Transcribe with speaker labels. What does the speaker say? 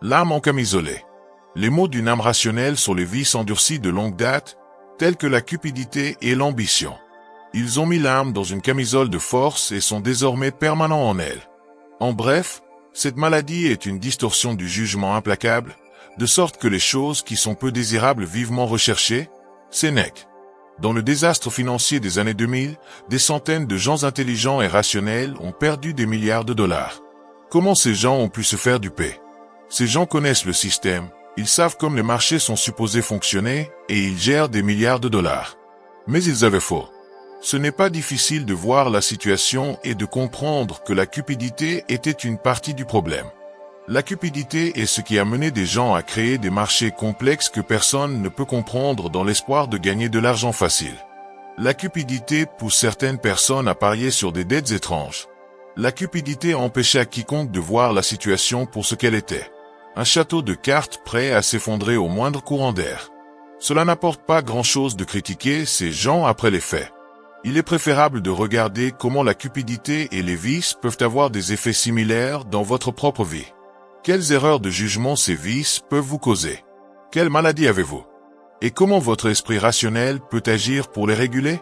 Speaker 1: L'âme en camisolée. Les mots d'une âme rationnelle sont les vices endurcis de longue date, tels que la cupidité et l'ambition. Ils ont mis l'âme dans une camisole de force et sont désormais permanents en elle. En bref, cette maladie est une distorsion du jugement implacable, de sorte que les choses qui sont peu désirables vivement recherchées, Sénèque. Dans le désastre financier des années 2000, des centaines de gens intelligents et rationnels ont perdu des milliards de dollars. Comment ces gens ont pu se faire duper? Ces gens connaissent le système, ils savent comme les marchés sont supposés fonctionner et ils gèrent des milliards de dollars. Mais ils avaient faux. Ce n'est pas difficile de voir la situation et de comprendre que la cupidité était une partie du problème. La cupidité est ce qui a mené des gens à créer des marchés complexes que personne ne peut comprendre dans l'espoir de gagner de l'argent facile. La cupidité pousse certaines personnes à parier sur des dettes étranges. La cupidité empêcha quiconque de voir la situation pour ce qu'elle était. Un château de cartes prêt à s'effondrer au moindre courant d'air. Cela n'apporte pas grand-chose de critiquer ces gens après les faits. Il est préférable de regarder comment la cupidité et les vices peuvent avoir des effets similaires dans votre propre vie. Quelles erreurs de jugement ces vices peuvent vous causer? Quelle maladie avez-vous? Et comment votre esprit rationnel peut agir pour les réguler?